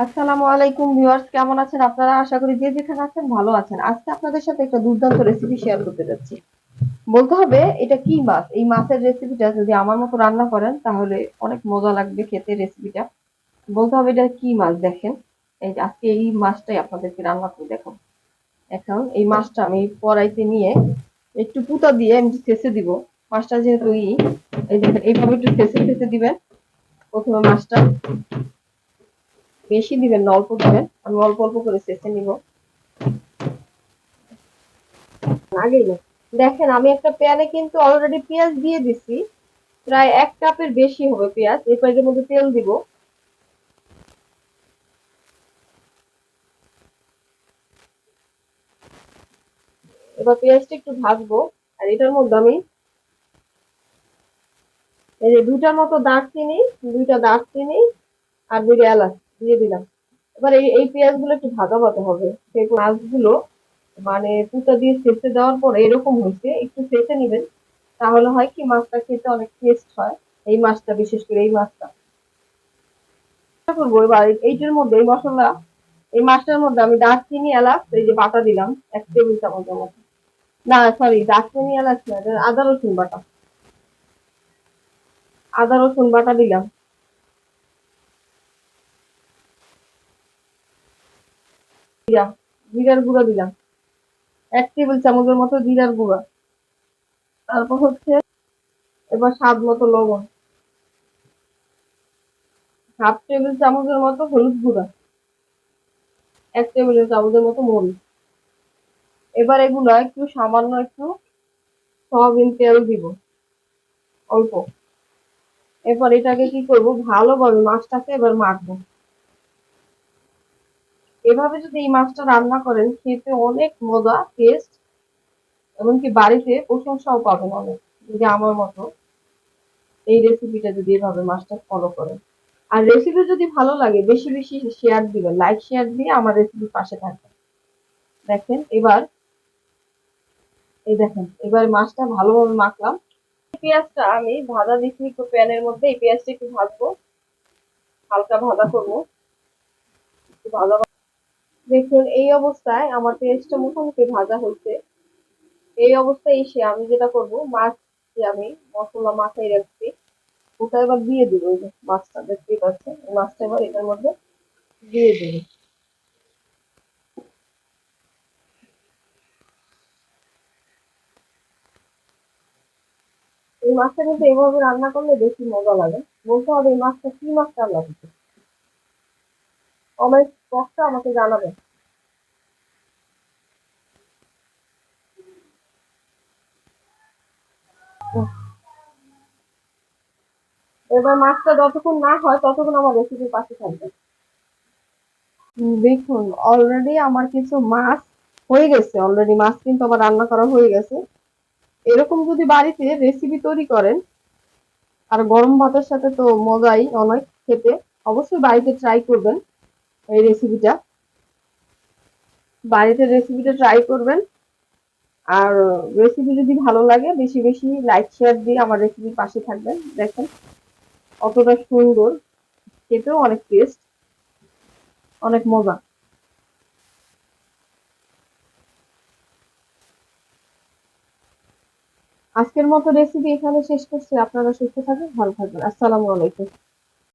আসসালামু আলাইকুম ভিউয়ার্স, কেমন আছেন আপনারা? আশা করি যে যেখানে আছেন ভালো আছেন। আজকে আপনাদের সাথে একটা দুর্দান্ত রেসিপি শেয়ার করতে যাচ্ছি। বলতে হবে এটা কি মাছ। এই মাছের রেসিপিটা যদি আমার মতো রান্না করেন তাহলে অনেক মজা লাগবে খেতে রেসিপিটা। বলতে হবে এটা কি মাছ দেখেন। এই যে আজকে এই মাছটাই আপনাদেরকে রান্না করে দেখাবো। এখন এই মাছটা আমি কড়াইতে নিয়ে একটু পুতা দিয়ে আমি ছেঁচে দিব। মাছটা যেহেতু এই দেখেন এইভাবে একটু ছেঁচে দিবেন। প্রথমে মাছটা বেশি দিবেন না, অল্প দিবেন। আমি অল্প অল্প করে ছেঁচে নিব। আগেই না, দেখেন আমি একটা প্যানে কিন্তু অলরেডি পেঁয়াজ দিয়ে দিছি। প্রায় 1 কাপের বেশি হবে পেঁয়াজ। এরপর এর মধ্যে তেল দিব। এবার পেঁয়াজটা একটু ভাজবো। আর এটার মধ্যে আমি এই যে দুইটা দারচিনি আর 2টা এলাচ দিয়ে দিলাম। এবার এই পেঁয়াজগুলো একটু ভাজা ভাজা হবে। সেই মাছগুলো মানে পুঁতা দিয়ে ছেঁচে দেওয়ার পরে এরকম হয়েছে, একটু ছেঁচে নিবেন। তাহলে হয় কি মাছটা খেতে অনেক টেস্ট হয়। এই মাছটা, বিশেষ করে এই মাছটা করবো। এবার এইটার মধ্যে এই মশলা, এই মাছটার মধ্যে আমি দারচিনি এলাচ এই যে বাটা দিলাম 1 টেবিল চামচের মতো। না সরি, দারচিনি এলাচ না, এটা আদা রসুন বাটা। আদা রসুন বাটা দিলাম। জিরার গুঁড়া দিলাম 1 টেবিল চামচের মতো জিরার গুঁড়া। তারপর হচ্ছে এবার স্বাদ মতো লবণ, 1/2 টেবিল চামচের মতো হলুদ গুঁড়া, 1 টেবিল চামচের মতো মরিচ। এবার এগুলা একটু সামান্য একটু সয়াবিন তেল দিব, অল্প। এরপর এটাকে কি করব, ভালোভাবে মাছটাকে এবার মাখবো। এভাবে যদি এই মাছটা রান্না করেন খেতে অনেক মজা, টেস্ট, এমনকি বাড়িতে প্রশংসাও পাবেন অনেক, যদি আমার মতো এই রেসিপিটা যদি এভাবে মাছটা ফলো করেন। আর রেসিপি যদি ভালো লাগে বেশি বেশি শেয়ার দিবেন, লাইক শেয়ার দিয়ে আমার রেসিপির পাশে থাকবেন। দেখেন এবার, এই দেখেন এবার মাছটা ভালোভাবে মাখলাম। পেঁয়াজটা আমি ভাজা দিচ্ছি একটু প্যানের মধ্যে। এই পেঁয়াজটা একটু ভাজবো, হালকা ভাজা করবো, একটু ভাজা। দেখুন এই অবস্থায় আমার পেঁয়াজটা মোটামুটি ভাজা হয়েছে। এই অবস্থায় এসে আমি যেটা করব, মাছ যে আমি মশলা মাখাই রাখছি ওটা এবার দিয়ে দিব। এই যে মাছটা দেখতেই পাচ্ছেন, এই মাছটা এবার এটার মধ্যে দিয়ে দিব। এই মাছটা কিন্তু এভাবে রান্না করলে বেশি মজা লাগে। বলতে হবে এই মাছটা কি মাছ রান্না করছে, কমেন্ট বক্সে আমাকে জানাবেন। এবার মাছটা যতক্ষণ না হয় ততক্ষণ আমার রেসিপির পাশে থাকবে। দেখুন অলরেডি আমার কিছু মাছ হয়ে গেছে, অলরেডি মাছ কিন্তু আমার রান্না করা হয়ে গেছে। এরকম যদি বাড়িতে রেসিপি তৈরি করেন, আর গরম ভাতের সাথে তো মজাই অনেক খেতে। অবশ্যই বাড়িতে ট্রাই করবেন এই রেসিপিটা, বাড়িতে রেসিপিটা ট্রাই করবেন। আর রেসিপি যদি ভালো লাগে বেশি বেশি লাইক শেয়ার দিয়ে আমার রেসিপির পাশে থাকবেন। দেখেন কতটা সুন্দর, খেতেও অনেক টেস্ট, অনেক মজা। আজকের মতো রেসিপি এখানে শেষ করছি। আপনারা সুস্থ থাকবেন, ভালো থাকবেন। আসসালামু আলাইকুম।